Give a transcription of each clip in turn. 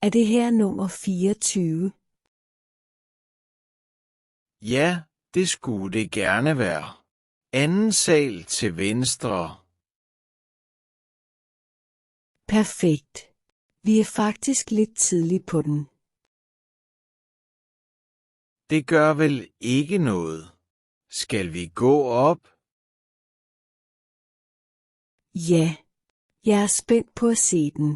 Er det her nummer 24? Ja, det skulle det gerne være. Anden sal til venstre. Perfekt. Vi er faktisk lidt tidligt på den. Det gør vel ikke noget. Skal vi gå op? Ja, jeg er spændt på at se den.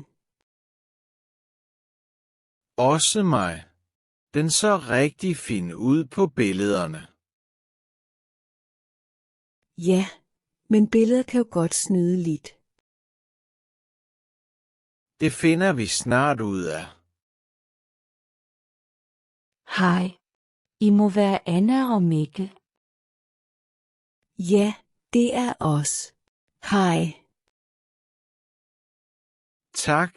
Også mig. Den så rigtig fin ud på billederne. Ja, men billeder kan jo godt snyde lidt. Det finder vi snart ud af. Hej. I må være Anna og Mikkel. Ja, det er os. Hej. Tak,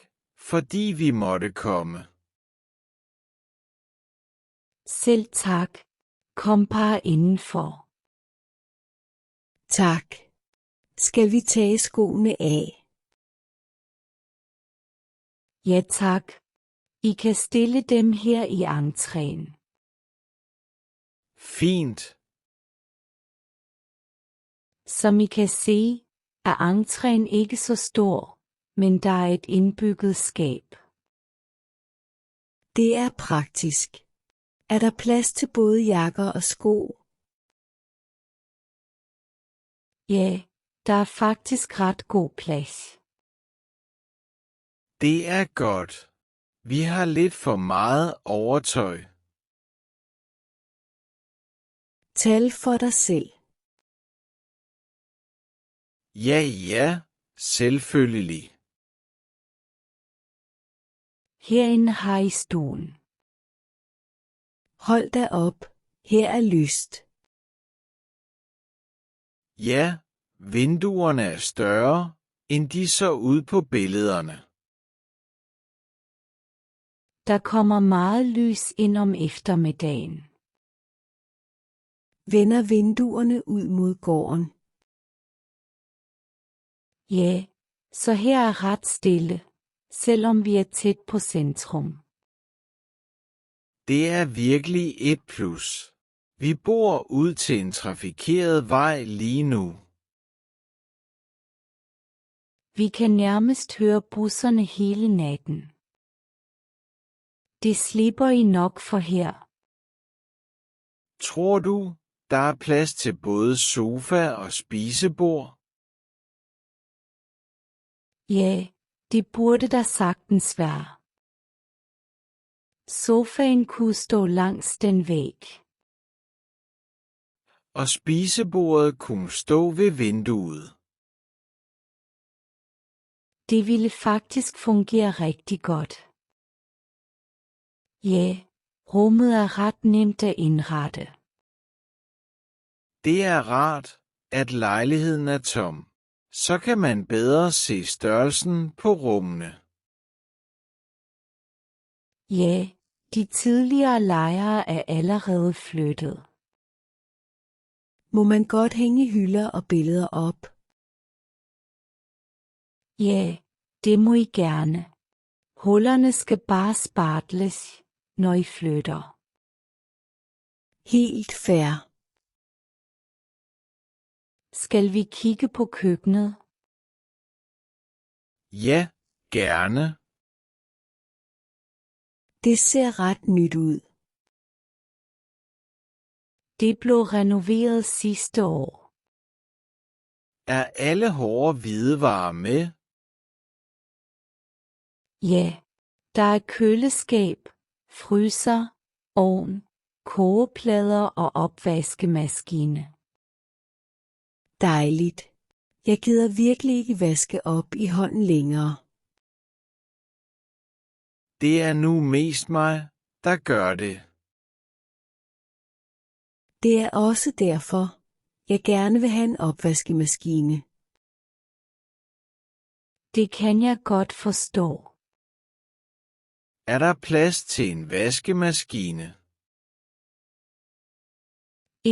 fordi vi måtte komme. Selv tak. Kom bare indenfor. Tak. Skal vi tage skoene af? Ja tak. I kan stille dem her i entréen. Fint. Som I kan se, er entréen ikke så stor, men der er et indbygget skab. Det er praktisk. Er der plads til både jakker og sko? Ja, der er faktisk ret god plads. Det er godt. Vi har lidt for meget overtøj. Tal for dig selv. Ja, selvfølgelig. Herinde har I stolen. Hold da op. Her er lyst. Ja, vinduerne er større, end de så ud på billederne. Der kommer meget lys ind om eftermiddagen. Vender vinduerne ud mod gården. Ja, så her er ret stille, selvom vi er tæt på centrum. Det er virkelig et plus. Vi bor ud til en trafikeret vej lige nu. Vi kan nærmest høre busserne hele natten. Det slipper I nok for her. Tror du, der er plads til både sofa og spisebord? Ja, det burde der sagtens være. Sofaen kunne stå langs den væg. Og spisebordet kunne stå ved vinduet. Det ville faktisk fungere rigtig godt. Ja, rummet er ret nemt at indrette. Det er rart, at lejligheden er tom. Så kan man bedre se størrelsen på rummene. Ja, de tidligere lejere er allerede flyttet. Må man godt hænge hylder og billeder op? Ja, det må I gerne. Hullerne skal bare spartles, når I flytter. Helt fair. Skal vi kigge på køkkenet? Ja, gerne. Det ser ret nyt ud. Det blev renoveret sidste år. Er alle hårde hvidevarer med? Ja, der er køleskab, fryser, ovn, kogeplader og opvaskemaskine. Dejligt. Jeg gider virkelig ikke vaske op i hånden længere. Det er nu mest mig, der gør det. Det er også derfor, jeg gerne vil have en opvaskemaskine. Det kan jeg godt forstå. Er der plads til en vaskemaskine?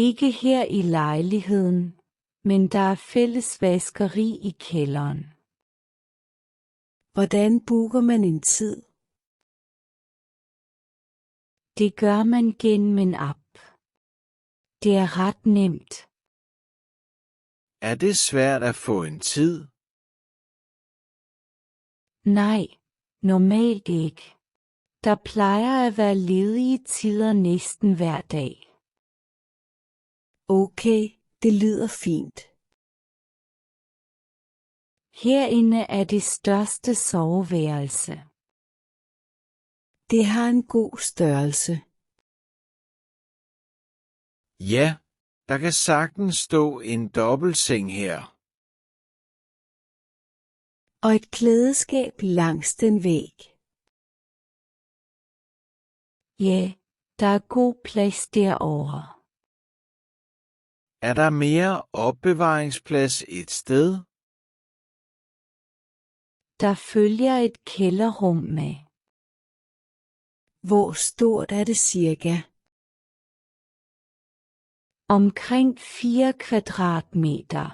Ikke her i lejligheden, men der er fælles vaskeri i kælderen. Hvordan booker man en tid? Det gør man gennem en app. Det er ret nemt. Er det svært at få en tid? Nej, normalt ikke. Der plejer at være ledige tider næsten hver dag. Okay, det lyder fint. Herinde er det største soveværelse. Det har en god størrelse. Ja, der kan sagtens stå en dobbeltseng her. Og et klædeskab langs den væg. Ja, der er god plads derovre. Er der mere opbevaringsplads et sted? Der følger et kælderrum med. Hvor stort er det cirka? Omkring 4 kvadratmeter.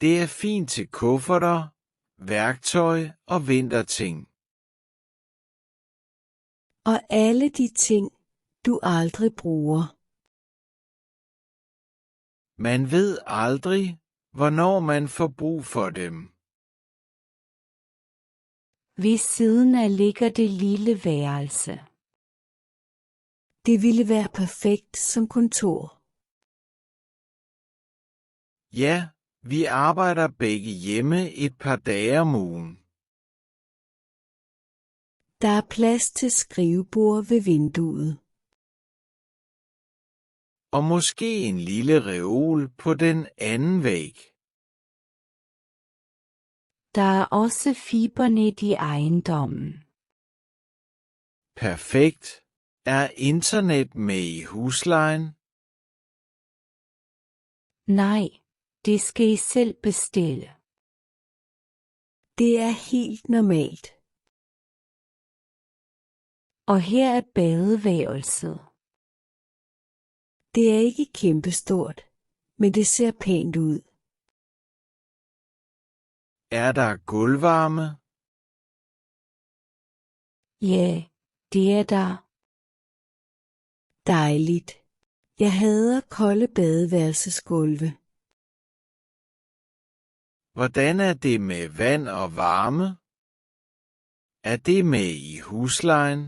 Det er fint til kufferter, værktøj og vinterting. Og alle de ting, du aldrig bruger. Man ved aldrig, hvornår man får brug for dem. Ved siden af ligger det lille værelse. Det ville være perfekt som kontor. Ja, vi arbejder begge hjemme et par dage om ugen. Der er plads til skrivebord ved vinduet. Og måske en lille reol på den anden væg. Der er også fibernet i ejendommen. Perfekt. Er internet med i huslejen? Nej, det skal I selv bestille. Det er helt normalt. Og her er badeværelset. Det er ikke kæmpestort, men det ser pænt ud. Er der gulvvarme? Ja, det er der. Dejligt. Jeg hader kolde badeværelsesgulve. Hvordan er det med vand og varme? Er det med i huslejen?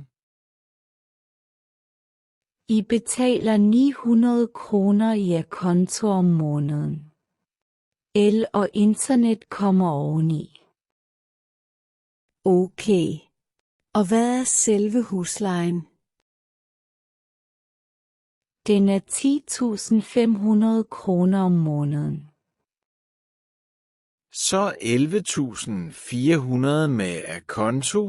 I betaler 900 kroner i akonto om måneden. El og internet kommer oveni. Okay. Og hvad er selve huslejen? Den er 10.500 kroner om måneden. Så 11.400 med akonto?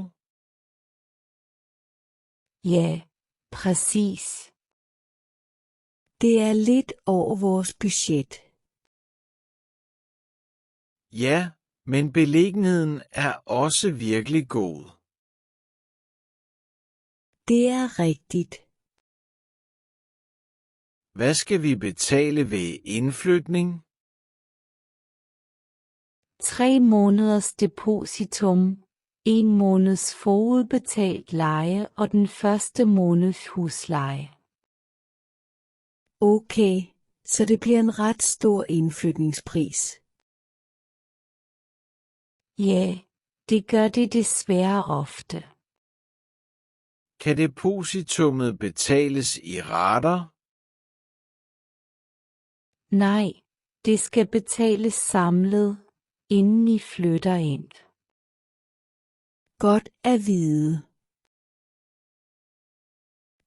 Ja, præcis. Det er lidt over vores budget. Ja, men beliggenheden er også virkelig god. Det er rigtigt. Hvad skal vi betale ved indflytning? 3 måneders depositum, 1 måneds forudbetalt leje og den første måneds husleje. Okay, så det bliver en ret stor indflytningspris. Ja, det gør det desværre ofte. Kan depositummet betales i rater? Nej, det skal betales samlet, inden I flytter ind. Godt at vide.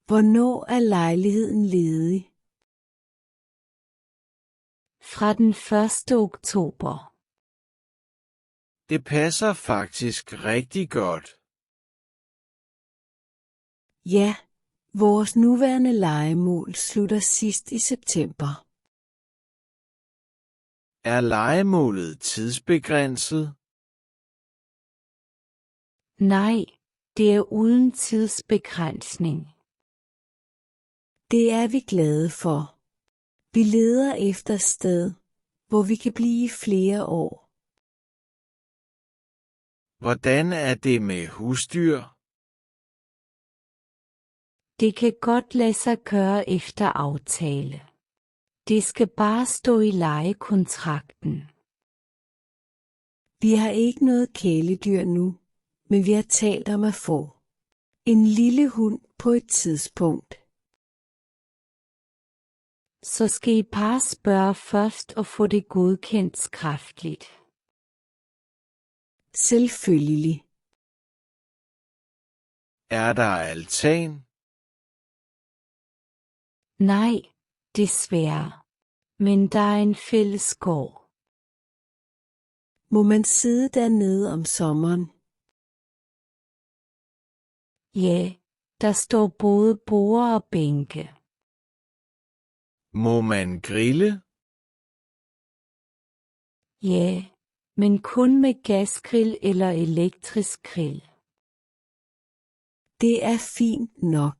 Hvornår er lejligheden ledig? Fra den 1. oktober. Det passer faktisk rigtig godt. Ja, vores nuværende lejemål slutter sidst i september. Er lejemålet tidsbegrænset? Nej, det er uden tidsbegrænsning. Det er vi glade for. Vi leder efter et sted, hvor vi kan blive flere år. Hvordan er det med husdyr? Det kan godt lade sig gøre efter aftale. Det skal bare stå i lejekontrakten. Vi har ikke noget kæledyr nu, men vi har talt om at få en lille hund på et tidspunkt. Så skal I bare spørge først og få det godkendt skriftligt. Selvfølgelig. Er der altan? Nej, desværre. Men der er en fælles gård. Må man sidde dernede om sommeren? Ja, der står både borde og bænke. Må man grille? Ja, men kun med gasgrill eller elektrisk grill. Det er fint nok.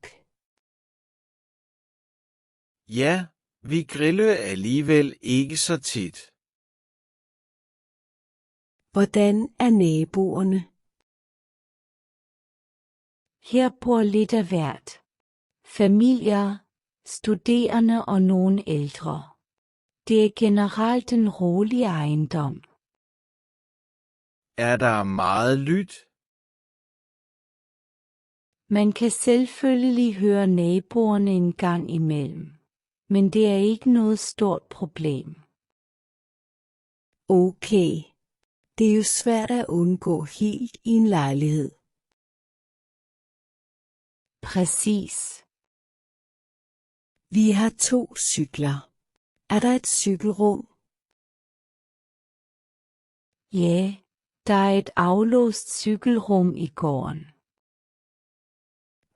Ja, vi griller alligevel ikke så tit. Hvordan er naboerne? Her bor lidt af hvert. Familier, studerende og nogle ældre. Det er generelt en rolig ejendom. Er der meget lydt? Man kan selvfølgelig høre naboerne en gang imellem, men det er ikke noget stort problem. Okay. Det er jo svært at undgå helt i en lejlighed. Præcis. Vi har 2 cykler. Er der et cykelrum? Ja, der er et aflåst cykelrum i gården.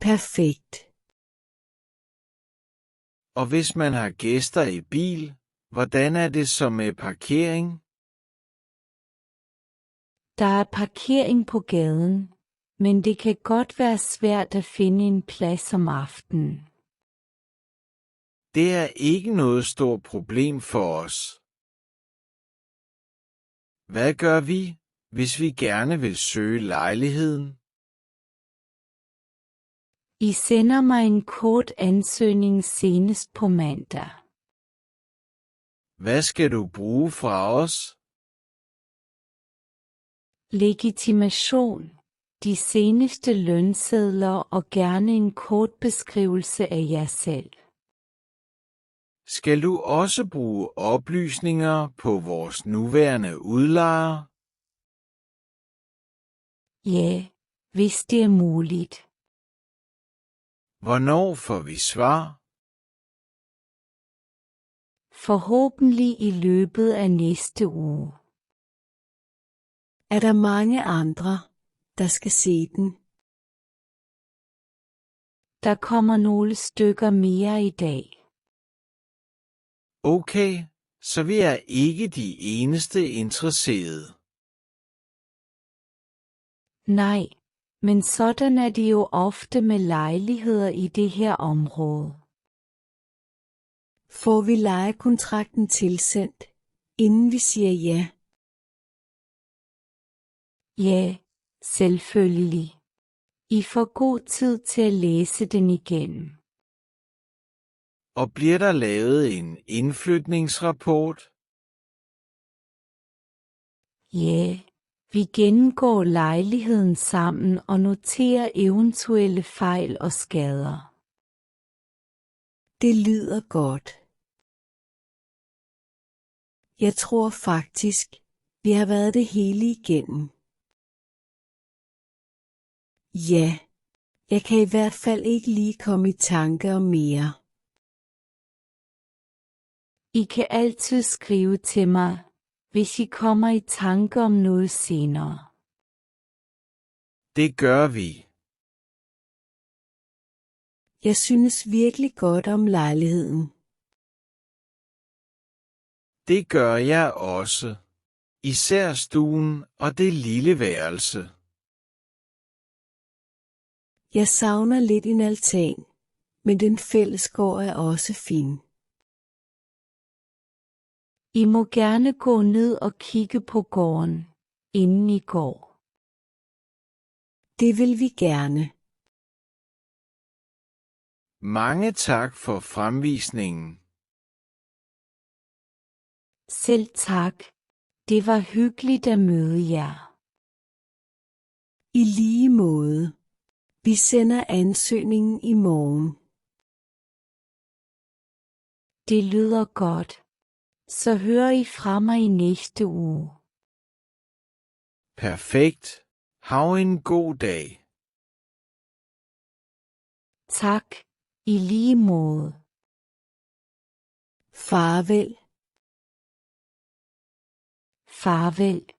Perfekt. Og hvis man har gæster i bil, hvordan er det så med parkering? Der er parkering på gaden, men det kan godt være svært at finde en plads om aftenen. Det er ikke noget stort problem for os. Hvad gør vi, hvis vi gerne vil søge lejligheden? I sender mig en kort ansøgning senest på mandag. Hvad skal du bruge fra os? Legitimation, de seneste lønsedler og gerne en kort beskrivelse af jer selv. Skal du også bruge oplysninger på vores nuværende udlejer? Ja, hvis det er muligt. Hvornår får vi svar? Forhåbentlig i løbet af næste uge. Er der mange andre, der skal se den? Der kommer nogle stykker mere i dag. Okay, så vi er ikke de eneste interesserede. Nej, men sådan er det jo ofte med lejligheder i det her område. Får vi lejekontrakten tilsendt, inden vi siger ja? Ja, selvfølgelig. I får god tid til at læse den igennem. Og bliver der lavet en indflytningsrapport? Ja, vi gennemgår lejligheden sammen og noterer eventuelle fejl og skader. Det lyder godt. Jeg tror faktisk, vi har været det hele igennem. Ja, jeg kan i hvert fald ikke lige komme i tanke om mere. I kan altid skrive til mig, hvis I kommer i tanke om noget senere. Det gør vi. Jeg synes virkelig godt om lejligheden. Det gør jeg også. Især stuen og det lille værelse. Jeg savner lidt en altan, men den fællesgård er også fin. I må gerne gå ned og kigge på gården, inden I går. Det vil vi gerne. Mange tak for fremvisningen. Selv tak. Det var hyggeligt at møde jer. I lige måde. Vi sender ansøgningen i morgen. Det lyder godt. Så hører I fra mig i næste uge. Perfekt. Hav en god dag. Tak. I lige måde. Farvel. Farvel.